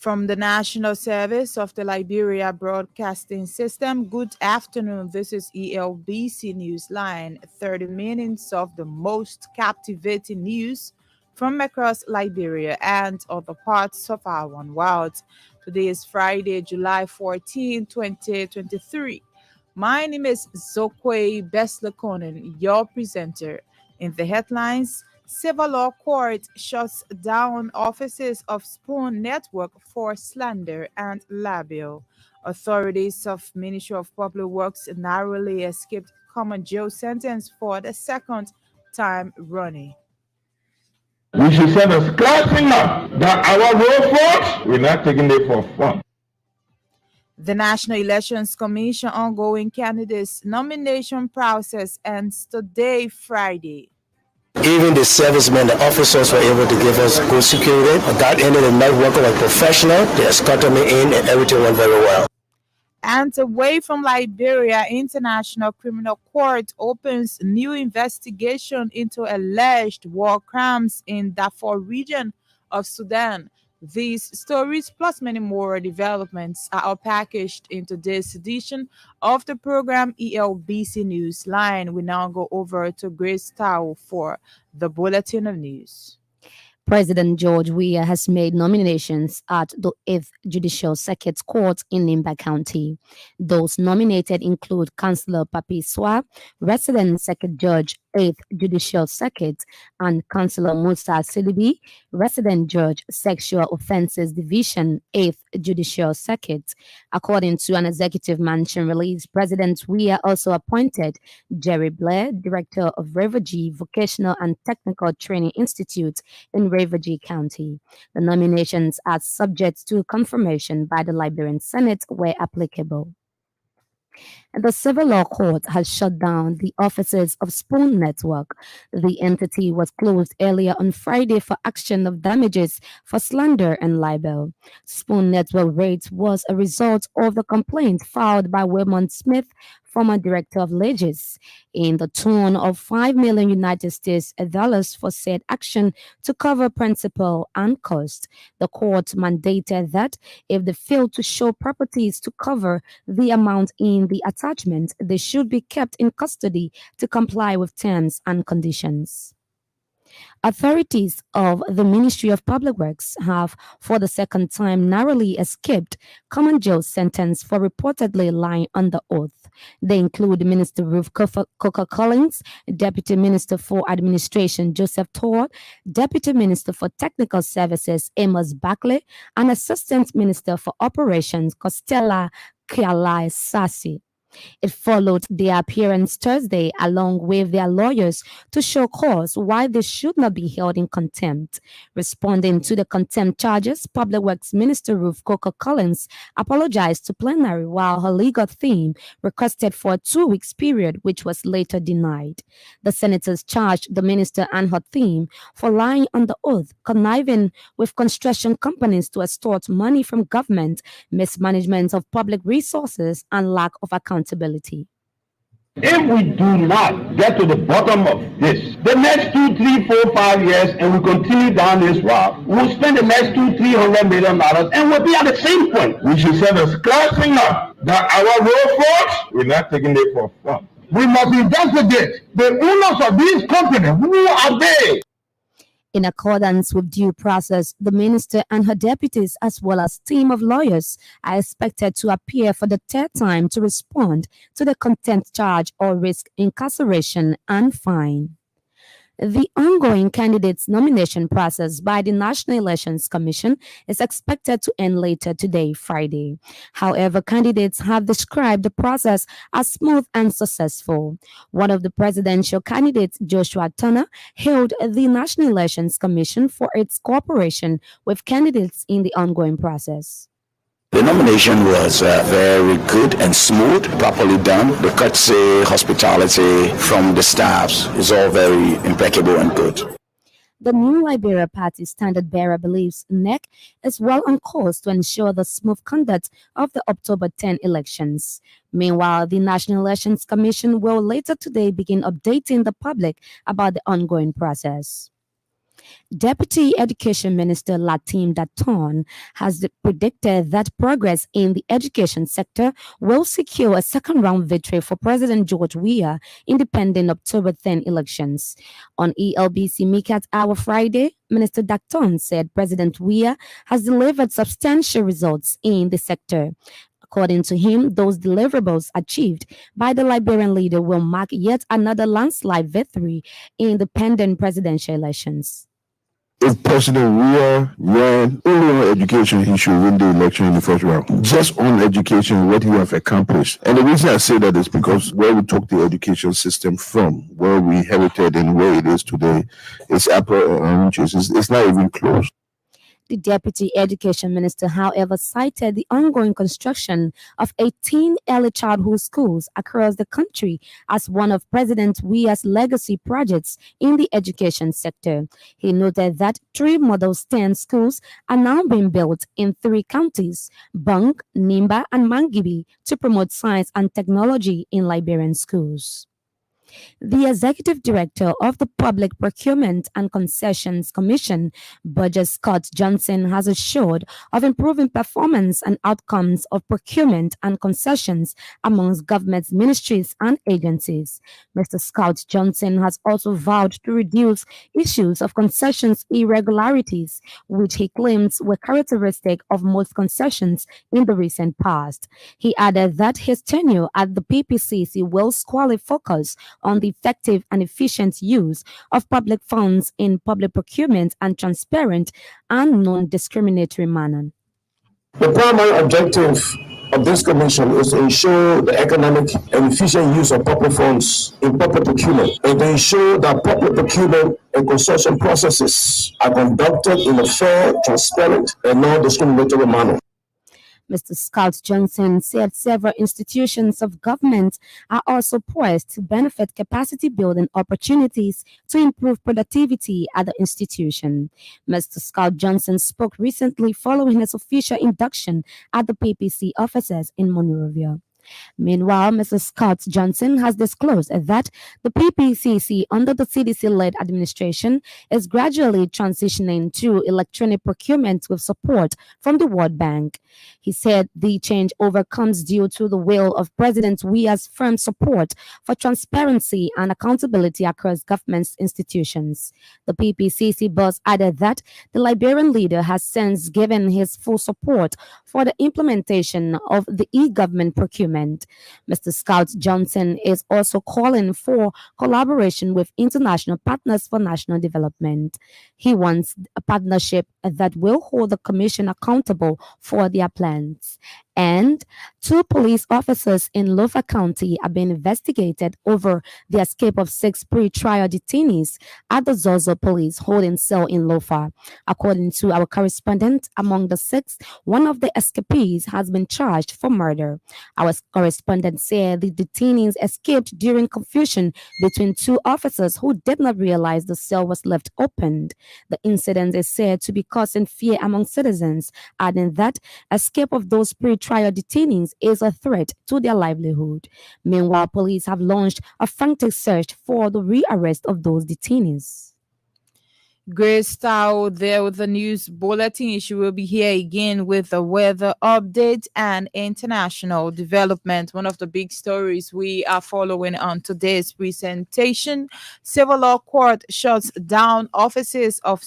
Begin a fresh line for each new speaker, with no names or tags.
From the National Service of the Liberia Broadcasting System, good afternoon. This is ELBC Newsline, 30 minutes of the most captivating news from across Liberia and other parts of our one world. Today is Friday, July 14, 2023. My name is Zokwe Beslekonen, your presenter. In the headlines, Civil Law Court shuts down offices of Spoon Network for slander and libel. Authorities of Ministry of Public Works narrowly escaped common jail sentence for the second time running.
We should send a clear signal that our road force, we're not taking it for fun.
The National Elections Commission ongoing candidates nomination process ends today, Friday.
Even the servicemen, the officers were able to give us good security. That ended the network was professional. They escorted me in and everything went very well.
And away from Liberia, International Criminal Court opens new investigation into alleged war crimes in Darfur region of Sudan. These stories plus many more developments are all packaged into this edition of the program ELBC Newsline. We now go over to Grace Tao for the Bulletin of News.
President George Weah has made nominations at the 8th Judicial Circuit Court in Nimba County. Those nominated include Councillor Papi Swa, Resident Circuit Judge, 8th Judicial Circuit, and Councillor Musa Silibi, Resident Judge, Sexual Offences Division, 8th Judicial Circuit. According to an executive mansion release, President Weah also appointed Jerry Blair, Director of Rivergy Vocational and Technical Training Institute in Rivergy County. The nominations are subject to confirmation by the Liberian Senate where applicable. The Civil Law Court has shut down the offices of Spoon Network. The entity was closed earlier on Friday for action of damages for slander and libel. Spoon Network raid was a result of the complaint filed by Wilmot Smith, former director of Legis, in the tune of $5 million United States dollars for said action to cover principal and cost. The court mandated that if they failed to show properties to cover the amount in the attachment, they should be kept in custody to comply with terms and conditions. Authorities of the Ministry of Public Works have, for the second time, narrowly escaped common jail sentence for reportedly lying under oath. They include Minister Ruth Coker Collins, Deputy Minister for Administration Joseph Todd, Deputy Minister for Technical Services Amos Buckley, and Assistant Minister for Operations Costella Kialai Sassi. It followed their appearance Thursday along with their lawyers to show cause why they should not be held in contempt. Responding to the contempt charges, Public Works Minister Ruth Coker Collins apologized to plenary while her legal team requested for a 2-week period, which was later denied. The senators charged the minister and her team for lying under oath, conniving with construction companies to extort money from government, mismanagement of public resources, and lack of accountability.
If we do not get to the bottom of this, the next 2, 3, 4, 5 years, and we continue down this route, we'll spend the next $200-300 million and we'll be at the same point. We should send a clear signal that our road force, we're not taking it for fun. We must investigate the owners of these companies. Who are they?
In accordance with due process, the minister and her deputies, as well as team of lawyers, are expected to appear for the third time to respond to the contempt charge or risk incarceration and fine. The ongoing candidates nomination process by the National Elections Commission is expected to end later today, Friday. However, candidates have described the process as smooth and successful. One of the presidential candidates, Joshua Turner, hailed the National Elections Commission for its cooperation with candidates in the ongoing process.
The nomination was very good and smooth, properly done. The courtesy, hospitality from the staffs is all very impeccable and good.
The New Liberia Party standard bearer believes NEC is well on course to ensure the smooth conduct of the October 10 elections. Meanwhile, the National Elections Commission will later today begin updating the public about the ongoing process. Deputy Education Minister Lateem Daton has predicted that progress in the education sector will secure a second round victory for President George Weah in the pending October 10 elections. On ELBC Meet Hour Friday, Minister Daton said President Weah has delivered substantial results in the sector. According to him, those deliverables achieved by the Liberian leader will mark yet another landslide victory in the pending presidential elections.
If President Weah ran only on education, he should win the election in the first round. Just on education, what he have accomplished. And the reason I say that is because where we took the education system from, where we inherited and where it is today, it's apple and oranges. It's not even close.
The Deputy Education Minister, however, cited the ongoing construction of 18 early childhood schools across the country as one of President Weah's legacy projects in the education sector. He noted that 3 model STEM schools are now being built in 3 counties, Bunk, Nimba, and Mangibi, to promote science and technology in Liberian schools. The executive director of the Public Procurement and Concessions Commission, Budget Scott Johnson, has assured of improving performance and outcomes of procurement and concessions amongst government ministries and agencies. Mr. Scott Johnson has also vowed to reduce issues of concessions irregularities, which he claims were characteristic of most concessions in the recent past. He added that his tenure at the PPCC will squarely focus on the effective and efficient use of public funds in public procurement and transparent and non-discriminatory manner.
The primary objective of this commission is to ensure the economic and efficient use of public funds in public procurement and to ensure that public procurement and concession processes are conducted in a fair, transparent, and non-discriminatory manner.
Mr. Scott Johnson said several institutions of government are also poised to benefit capacity building opportunities to improve productivity at the institution. Mr. Scott Johnson spoke recently following his official induction at the PPC offices in Monrovia. Meanwhile, Mr. Scott Johnson has disclosed that the PPCC under the CDC-led administration is gradually transitioning to electronic procurement with support from the World Bank. He said the changeover comes due to the will of President Weah's firm support for transparency and accountability across government institutions. The PPCC boss added that the Liberian leader has since given his full support for the implementation of the e-government procurement. Mr. Scott Johnson is also calling for collaboration with international partners for national development. He wants a partnership that will hold the Commission accountable for their plans. And 2 police officers in Lofa County are being investigated over the escape of 6 pre-trial detainees at the Zozo Police holding cell in Lofa. According to our correspondent, among the 6, one of the escapees has been charged for murder. Our correspondent said the detainees escaped during confusion between 2 officers who did not realize the cell was left opened. The incident is said to be causing fear among citizens, adding that escape of those pre-trial detainees is a threat to their livelihood. Meanwhile, police have launched a frantic search for the rearrest of those detainees.
Grace Tao there with the news bulletin. She will be here again with the weather update and international development. One of the big stories we are following on today's presentation: Civil Law Court shuts down offices of